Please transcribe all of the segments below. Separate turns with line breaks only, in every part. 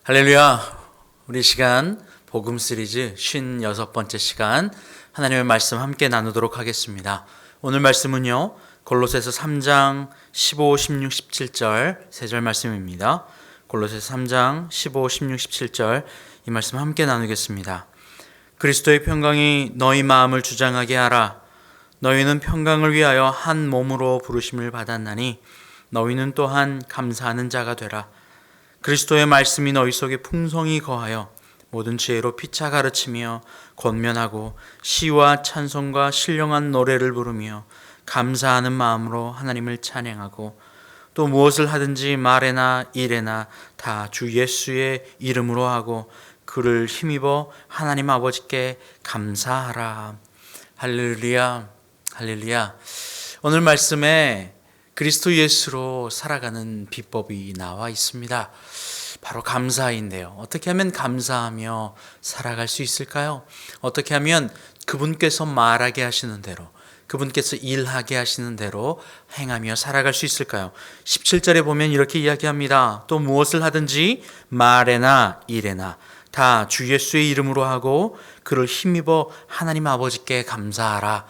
할렐루야. 우리 시간 복음 시리즈 56번째 시간 하나님의 말씀 함께 나누도록 하겠습니다. 오늘 말씀은요, 골로새서 3장 15, 16, 17절 3절 말씀입니다. 골로새서 3장 15, 16, 17절 이 말씀 함께 나누겠습니다. 그리스도의 평강이 너희 마음을 주장하게 하라. 너희는 평강을 위하여 한 몸으로 부르심을 받았나니 너희는 또한 감사하는 자가 되라. 그리스도의 말씀이 너희 속에 풍성히 거하여 모든 지혜로 피차 가르치며 권면하고 시와 찬송과 신령한 노래를 부르며 감사하는 마음으로 하나님을 찬양하고 또 무엇을 하든지 말에나 일에나 다 주 예수의 이름으로 하고 그를 힘입어 하나님 아버지께 감사하라. 할렐루야, 할렐루야. 오늘 말씀에 그리스도 예수로 살아가는 비법이 나와 있습니다. 바로 감사인데요. 어떻게 하면 감사하며 살아갈 수 있을까요? 어떻게 하면 그분께서 말하게 하시는 대로, 그분께서 일하게 하시는 대로 행하며 살아갈 수 있을까요? 17절에 보면 이렇게 이야기합니다. 또 무엇을 하든지 말에나 일에나 다 주 예수의 이름으로 하고 그를 힘입어 하나님 아버지께 감사하라.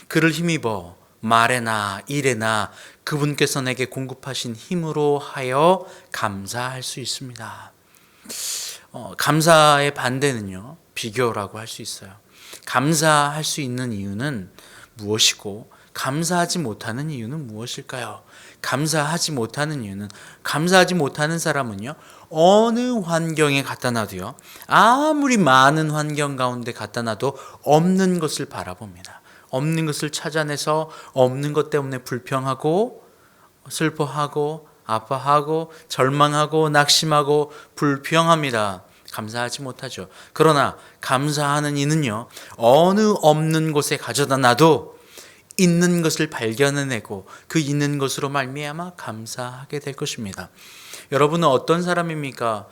그를 힘입어 말에나 일에나 그분께서 내게 공급하신 힘으로 하여 감사할 수 있습니다. 감사의 반대는요, 비교라고 할 수 있어요. 감사할 수 있는 이유는 무엇이고 감사하지 못하는 이유는 무엇일까요? 감사하지 못하는 이유는, 감사하지 못하는 사람은요, 어느 환경에 갖다 놔도요, 아무리 많은 환경 가운데 갖다 놔도 없는 것을 바라봅니다. 없는 것을 찾아내서 없는 것 때문에 불평하고 슬퍼하고 아파하고 절망하고 낙심하고 불평합니다. 감사하지 못하죠. 그러나 감사하는 이는요, 어느 없는 곳에 가져다 놔도 있는 것을 발견해내고 그 있는 것으로 말미암아 감사하게 될 것입니다. 여러분은 어떤 사람입니까?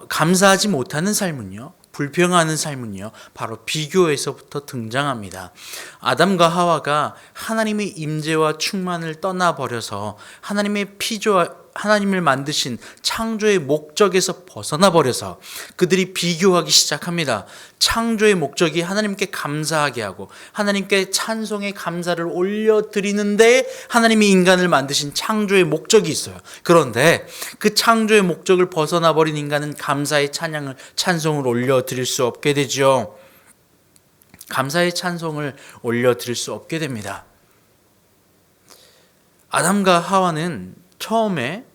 감사하지 못하는 삶은요, 불평하는 삶은요, 바로 비교에서부터 등장합니다. 아담과 하와가 하나님의 임재와 충만을 떠나버려서 하나님을 만드신 창조의 목적에서 벗어나 버려서 그들이 비교하기 시작합니다. 창조의 목적이 하나님께 감사하게 하고 하나님께 찬송의 감사를 올려드리는데 하나님이 인간을 만드신 창조의 목적이 있어요. 그런데 그 창조의 목적을 벗어나 버린 인간은 감사의 찬송을 올려드릴 수 없게 되죠. 감사의 찬송을 올려드릴 수 없게 됩니다. 아담과 하와는 처음에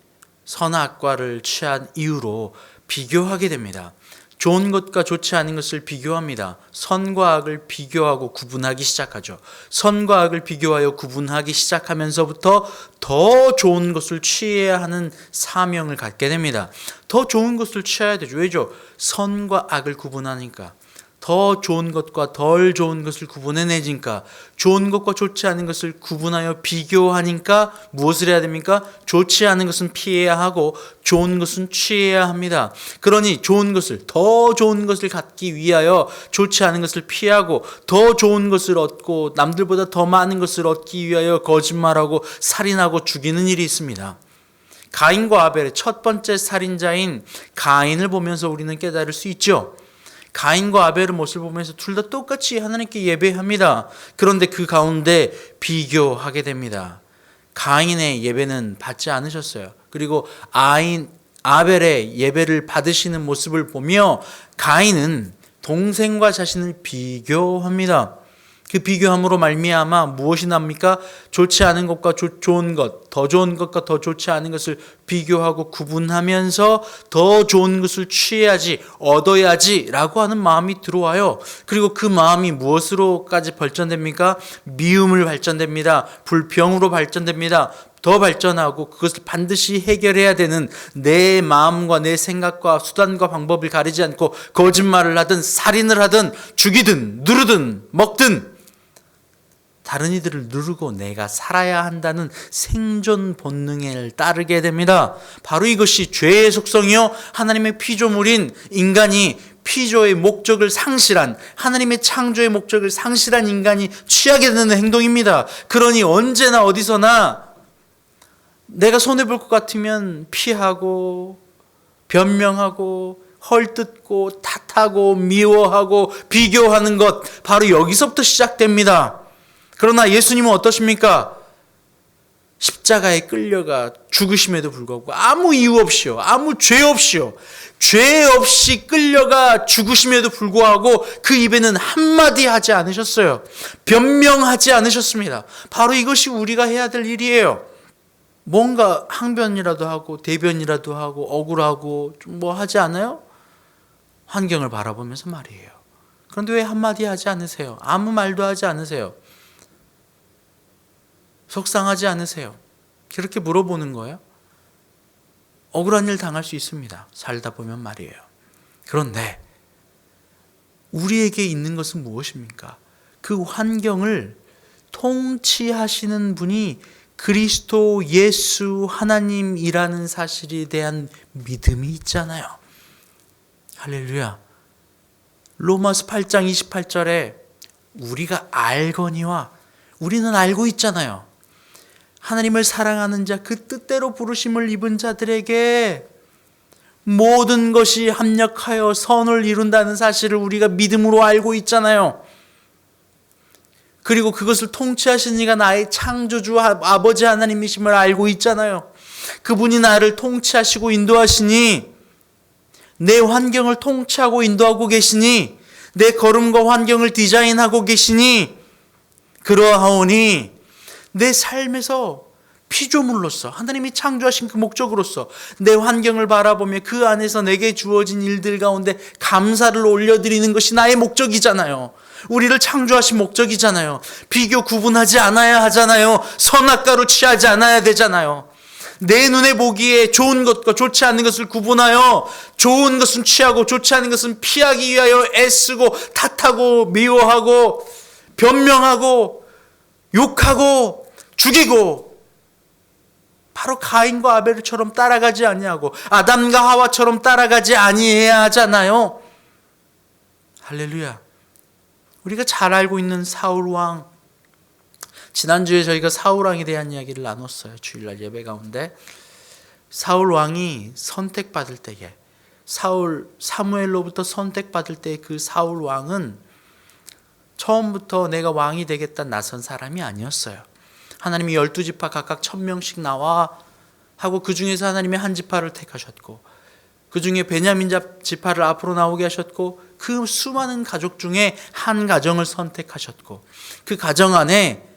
선악과를 취한 이유로 비교하게 됩니다. 좋은 것과 좋지 않은 것을 비교합니다. 선과 악을 비교하고 구분하기 시작하죠. 선과 악을 비교하여 구분하기 시작하면서부터 더 좋은 것을 취해야 하는 사명을 갖게 됩니다. 더 좋은 것을 취해야 되죠. 왜죠? 선과 악을 구분하니까. 더 좋은 것과 덜 좋은 것을 구분해내니까, 좋은 것과 좋지 않은 것을 구분하여 비교하니까 무엇을 해야 됩니까? 좋지 않은 것은 피해야 하고 좋은 것은 취해야 합니다. 그러니 더 좋은 것을 갖기 위하여 좋지 않은 것을 피하고 더 좋은 것을 얻고 남들보다 더 많은 것을 얻기 위하여 거짓말하고 살인하고 죽이는 일이 있습니다. 가인과 아벨의 첫 번째 살인자인 가인을 보면서 우리는 깨달을 수 있죠. 가인과 아벨의 모습을 보면서 둘 다 똑같이 하나님께 예배합니다. 그런데 그 가운데 비교하게 됩니다. 가인의 예배는 받지 않으셨어요. 그리고 아벨의 예배를 받으시는 모습을 보며 가인은 동생과 자신을 비교합니다. 그 비교함으로 말미암아 무엇이 납니까? 좋지 않은 것과 좋은 것, 더 좋은 것과 더 좋지 않은 것을 비교하고 구분하면서 더 좋은 것을 취해야지, 얻어야지 라고 하는 마음이 들어와요. 그리고 그 마음이 무엇으로까지 발전됩니까? 미움을 발전됩니다. 불평으로 발전됩니다. 더 발전하고 그것을 반드시 해결해야 되는 내 마음과 내 생각과 수단과 방법을 가리지 않고 거짓말을 하든 살인을 하든 죽이든 누르든 먹든 다른 이들을 누르고 내가 살아야 한다는 생존 본능을 따르게 됩니다. 바로 이것이 죄의 속성이요, 하나님의 피조물인 인간이 피조의 목적을 상실한, 하나님의 창조의 목적을 상실한 인간이 취하게 되는 행동입니다. 그러니 언제나 어디서나 내가 손해볼 것 같으면 피하고 변명하고 헐뜯고 탓하고 미워하고 비교하는 것, 바로 여기서부터 시작됩니다. 그러나 예수님은 어떠십니까? 십자가에 끌려가 죽으심에도 불구하고 아무 이유 없이요, 아무 죄 없이요, 죄 없이 끌려가 죽으심에도 불구하고 그 입에는 한마디 하지 않으셨어요. 변명하지 않으셨습니다. 바로 이것이 우리가 해야 될 일이에요. 뭔가 항변이라도 하고 대변이라도 하고 억울하고 좀 뭐 하지 않아요? 환경을 바라보면서 말이에요. 그런데 왜 한마디 하지 않으세요? 아무 말도 하지 않으세요? 속상하지 않으세요? 그렇게 물어보는 거예요. 억울한 일 당할 수 있습니다. 살다 보면 말이에요. 그런데 우리에게 있는 것은 무엇입니까? 그 환경을 통치하시는 분이 그리스도 예수 하나님이라는 사실에 대한 믿음이 있잖아요. 할렐루야. 로마서 8장 28절에 우리가 알거니와, 우리는 알고 있잖아요. 하나님을 사랑하는 자, 그 뜻대로 부르심을 입은 자들에게 모든 것이 합력하여 선을 이룬다는 사실을 우리가 믿음으로 알고 있잖아요. 그리고 그것을 통치하신 이가 나의 창조주 아버지 하나님이심을 알고 있잖아요. 그분이 나를 통치하시고 인도하시니, 내 환경을 통치하고 인도하고 계시니, 내 걸음과 환경을 디자인하고 계시니, 그러하오니 내 삶에서 피조물로서 하나님이 창조하신 그 목적으로서 내 환경을 바라보며 그 안에서 내게 주어진 일들 가운데 감사를 올려드리는 것이 나의 목적이잖아요. 우리를 창조하신 목적이잖아요. 비교 구분하지 않아야 하잖아요. 선악과로 취하지 않아야 되잖아요. 내 눈에 보기에 좋은 것과 좋지 않은 것을 구분하여 좋은 것은 취하고 좋지 않은 것은 피하기 위하여 애쓰고 탓하고 미워하고 변명하고 욕하고 죽이고, 바로 가인과 아벨처럼 따라가지 아니하고 아담과 하와처럼 따라가지 아니해야 하잖아요. 할렐루야. 우리가 잘 알고 있는 사울 왕, 지난주에 저희가 사울 왕에 대한 이야기를 나눴어요. 주일날 예배 가운데 사울 왕이 선택받을 때에, 사무엘로부터 선택받을 때 그 사울 왕은 처음부터 내가 왕이 되겠다 나선 사람이 아니었어요. 하나님이 12지파 각각 1000명씩 나와 하고 그 중에서 하나님이 한 지파를 택하셨고, 그 중에 베냐민 지파를 앞으로 나오게 하셨고, 그 수많은 가족 중에 한 가정을 선택하셨고, 그 가정 안에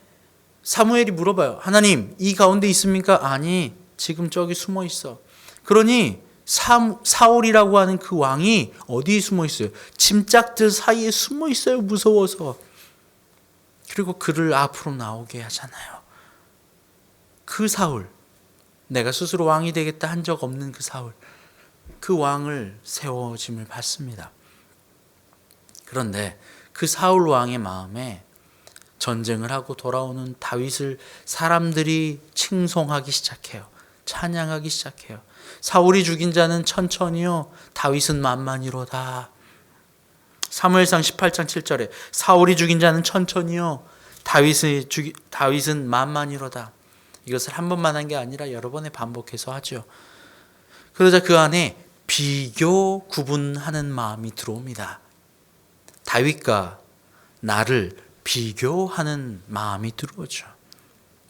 사무엘이 물어봐요. 하나님, 이 가운데 있습니까? 아니, 지금 저기 숨어 있어. 그러니 사울이라고 하는 그 왕이 어디에 숨어 있어요? 짐짝들 사이에 숨어 있어요. 무서워서. 그리고 그를 앞으로 나오게 하잖아요. 그 사울, 내가 스스로 왕이 되겠다 한 적 없는 그 사울, 그 왕을 세워짐을 받습니다. 그런데 그 사울 왕의 마음에 전쟁을 하고 돌아오는 다윗을 사람들이 칭송하기 시작해요. 찬양하기 시작해요. 사울이 죽인 자는 천천히요, 다윗은 만만이로다. 사무엘상 18장 7절에 사울이 죽인 자는 천천히요, 다윗은 만만이로다. 이것을 한 번만 한 게 아니라 여러 번에 반복해서 하죠. 그러자 그 안에 비교 구분하는 마음이 들어옵니다. 다윗과 나를 비교하는 마음이 들어오죠.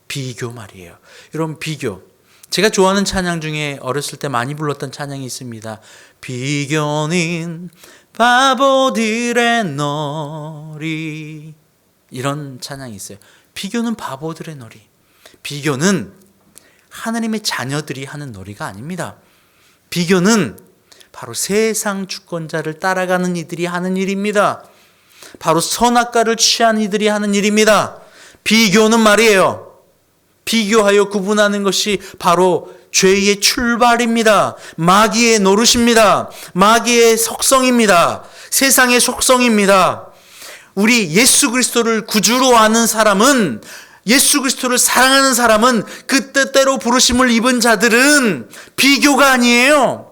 비교 말이에요. 여러분, 비교. 제가 좋아하는 찬양 중에 어렸을 때 많이 불렀던 찬양이 있습니다. 비교는 바보들의 놀이. 이런 찬양이 있어요. 비교는 바보들의 놀이. 비교는 하나님의 자녀들이 하는 놀이가 아닙니다. 비교는 바로 세상 주권자를 따라가는 이들이 하는 일입니다. 바로 선악과를 취한 이들이 하는 일입니다. 비교는 말이에요, 비교하여 구분하는 것이 바로 죄의 출발입니다. 마귀의 노릇입니다. 마귀의 속성입니다. 세상의 속성입니다. 우리 예수 그리스도를 구주로 아는 사람은, 예수 그리스도를 사랑하는 사람은, 그 뜻대로 부르심을 입은 자들은 비교가 아니에요.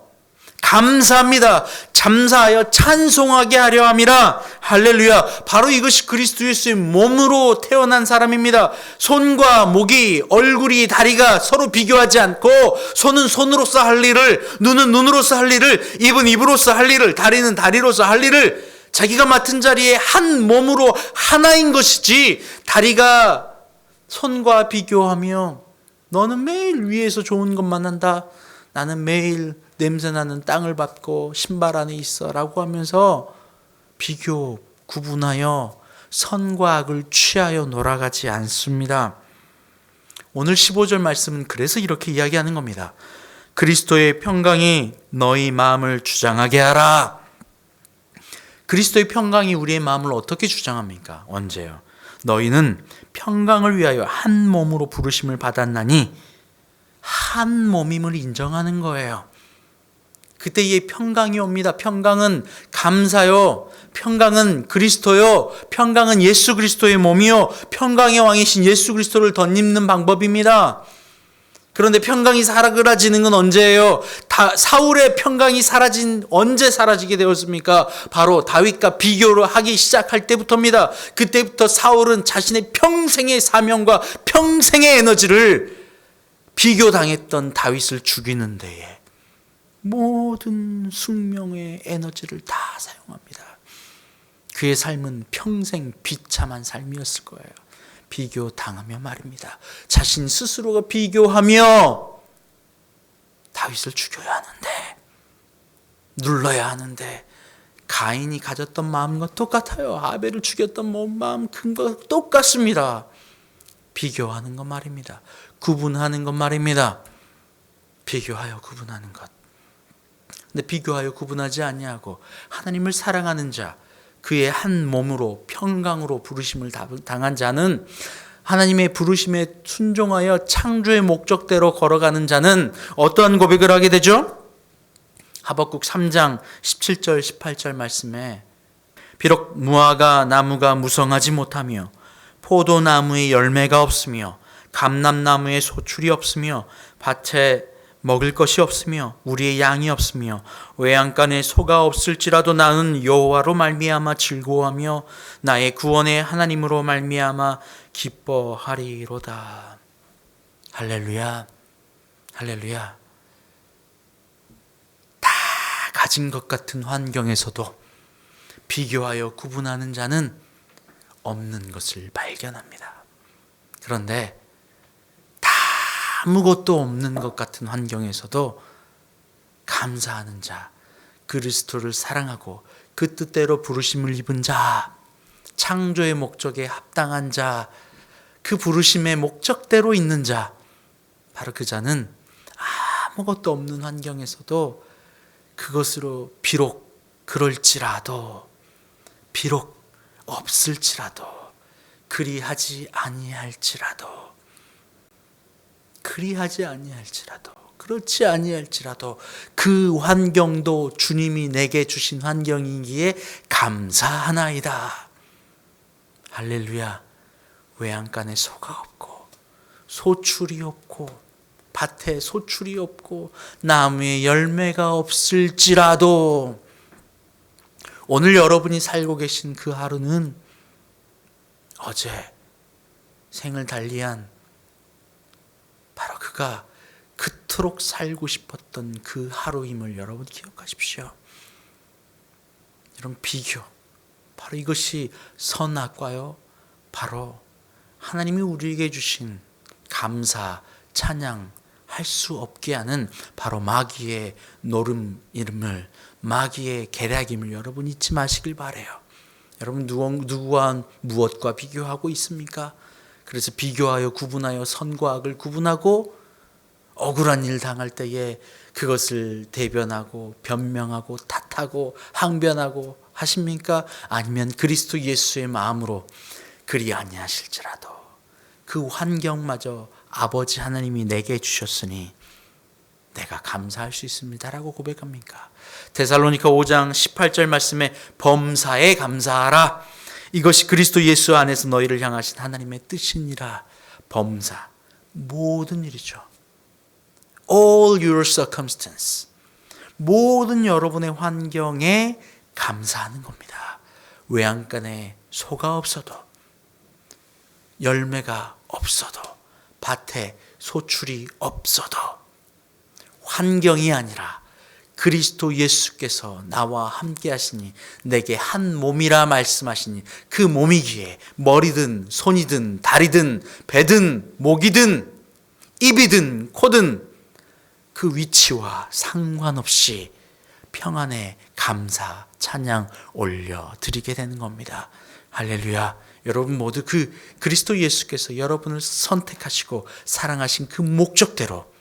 감사합니다. 잠사하여 찬송하게 하려 함이라. 할렐루야. 바로 이것이 그리스도 예수의 몸으로 태어난 사람입니다. 손과 목이, 얼굴이, 다리가 서로 비교하지 않고, 손은 손으로서 할 일을, 눈은 눈으로서 할 일을, 입은 입으로서 할 일을, 다리는 다리로서 할 일을 자기가 맡은 자리에 한 몸으로 하나인 것이지, 다리가 손과 비교하며 너는 매일 위에서 좋은 것만 한다, 나는 매일 냄새나는 땅을 밟고 신발 안에 있어 라고 하면서 비교, 구분하여 선과 악을 취하여 놀아가지 않습니다. 오늘 15절 말씀은 그래서 이렇게 이야기하는 겁니다. 그리스도의 평강이 너희 마음을 주장하게 하라. 그리스도의 평강이 우리의 마음을 어떻게 주장합니까? 언제요? 너희는 평강을 위하여 한 몸으로 부르심을 받았나니, 한 몸임을 인정하는 거예요. 그때 이 평강이 옵니다. 평강은 감사요, 평강은 그리스도요, 평강은 예수 그리스도의 몸이요, 평강의 왕이신 예수 그리스도를 덧입는 방법입니다. 그런데 평강이 사라지는 건 언제예요? 사울의 평강이 언제 사라지게 되었습니까? 바로 다윗과 비교를 하기 시작할 때부터입니다. 그때부터 사울은 자신의 평생의 사명과 평생의 에너지를 비교당했던 다윗을 죽이는 데에 모든 숙명의 에너지를 다 사용합니다. 그의 삶은 평생 비참한 삶이었을 거예요. 비교당하며 말입니다. 자신 스스로가 비교하며 다윗을 죽여야 하는데, 눌러야 하는데, 가인이 가졌던 마음과 똑같아요. 아벨을 죽였던 마음 근거가 똑같습니다. 비교하는 것 말입니다. 구분하는 것 말입니다. 비교하여 구분하는 것. 근데 비교하여 구분하지 아니하고 하나님을 사랑하는 자, 그의 한 몸으로 평강으로 부르심을 당한 자는, 하나님의 부르심에 순종하여 창조의 목적대로 걸어가는 자는 어떠한 고백을 하게 되죠? 하박국 3장 17절 18절 말씀에, 비록 무화과 나무가 무성하지 못하며 포도나무에 열매가 없으며 감람나무에 소출이 없으며 밭에 먹을 것이 없으며 우리의 양이 없으며 외양간에 소가 없을지라도 나는 여호와로 말미암아 즐거워하며 나의 구원의 하나님으로 말미암아 기뻐하리로다. 할렐루야, 할렐루야. 다 가진 것 같은 환경에서도 비교하여 구분하는 자는 없는 것을 발견합니다. 그런데 아무것도 없는 것 같은 환경에서도 감사하는 자, 그리스도를 사랑하고 그 뜻대로 부르심을 입은 자, 창조의 목적에 합당한 자, 그 부르심의 목적대로 있는 자, 바로 그 자는 아무것도 없는 환경에서도 그것으로 비록 그럴지라도, 비록 없을지라도, 그리하지 아니할지라도, 그렇지 아니할지라도 그 환경도 주님이 내게 주신 환경이기에 감사하나이다. 할렐루야. 외양간에 소가 없고 소출이 없고 밭에 소출이 없고 나무에 열매가 없을지라도, 오늘 여러분이 살고 계신 그 하루는 어제 생을 달리한 바로 그가 그토록 살고 싶었던 그 하루임을 여러분 기억하십시오. 여러분, 비교, 바로 이것이 선악과요, 바로 하나님이 우리에게 주신 감사, 찬양 할 수 없게 하는 바로 마귀의 노름임을, 마귀의 계략임을 여러분 잊지 마시길 바라요. 여러분, 누구와 무엇과 비교하고 있습니까? 그래서 비교하여 구분하여 선과 악을 구분하고 억울한 일 당할 때에 그것을 대변하고 변명하고 탓하고 항변하고 하십니까? 아니면 그리스도 예수의 마음으로 그리 아니하실지라도 그 환경마저 아버지 하나님이 내게 주셨으니 내가 감사할 수 있습니다라고 고백합니까? 데살로니가 5장 18절 말씀에 범사에 감사하라. 이것이 그리스도 예수 안에서 너희를 향하신 하나님의 뜻이니라. 범사, 모든 일이죠. All your circumstance, 모든 여러분의 환경에 감사하는 겁니다. 외양간에 소가 없어도, 열매가 없어도, 밭에 소출이 없어도, 환경이 아니라 그리스도 예수께서 나와 함께 하시니 내게 한 몸이라 말씀하시니 그 몸이기에 머리든 손이든 다리든 배든 목이든 입이든 코든 그 위치와 상관없이 평안에 감사, 찬양 올려드리게 되는 겁니다. 할렐루야. 여러분 모두 그 그리스도 예수께서 여러분을 선택하시고 사랑하신 그 목적대로,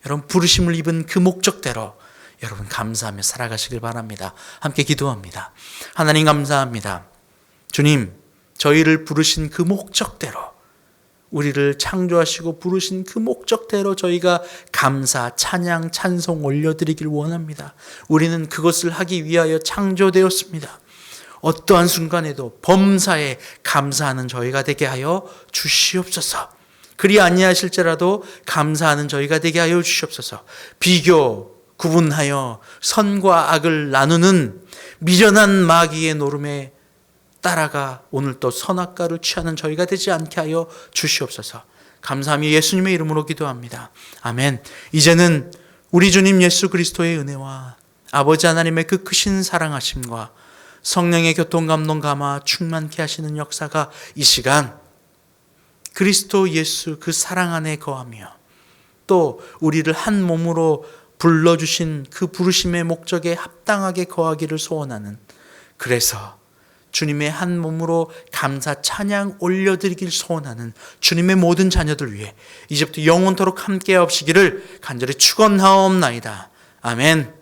여러분 부르심을 입은 그 목적대로 여러분 감사하며 살아가시길 바랍니다. 함께 기도합니다. 하나님 감사합니다. 주님, 저희를 부르신 그 목적대로, 우리를 창조하시고 부르신 그 목적대로 저희가 감사, 찬양, 찬송 올려드리길 원합니다. 우리는 그것을 하기 위하여 창조되었습니다. 어떠한 순간에도 범사에 감사하는 저희가 되게 하여 주시옵소서. 그리 아니하실지라도 감사하는 저희가 되게 하여 주시옵소서. 비교, 구분하여 선과 악을 나누는 미련한 마귀의 노름에 따라가 오늘 또 선악과를 취하는 저희가 되지 않게 하여 주시옵소서. 감사하며 예수님의 이름으로 기도합니다. 아멘. 이제는 우리 주님 예수 그리스도의 은혜와 아버지 하나님의 그 크신 사랑하심과 성령의 교통감동 감화 충만케 하시는 역사가 이 시간 그리스도 예수 그 사랑 안에 거하며 또 우리를 한 몸으로 불러주신 그 부르심의 목적에 합당하게 거하기를 소원하는, 그래서 주님의 한 몸으로 감사 찬양 올려드리길 소원하는 주님의 모든 자녀들 위해 이제부터 영원토록 함께 하옵시기를 간절히 축원하옵나이다. 아멘.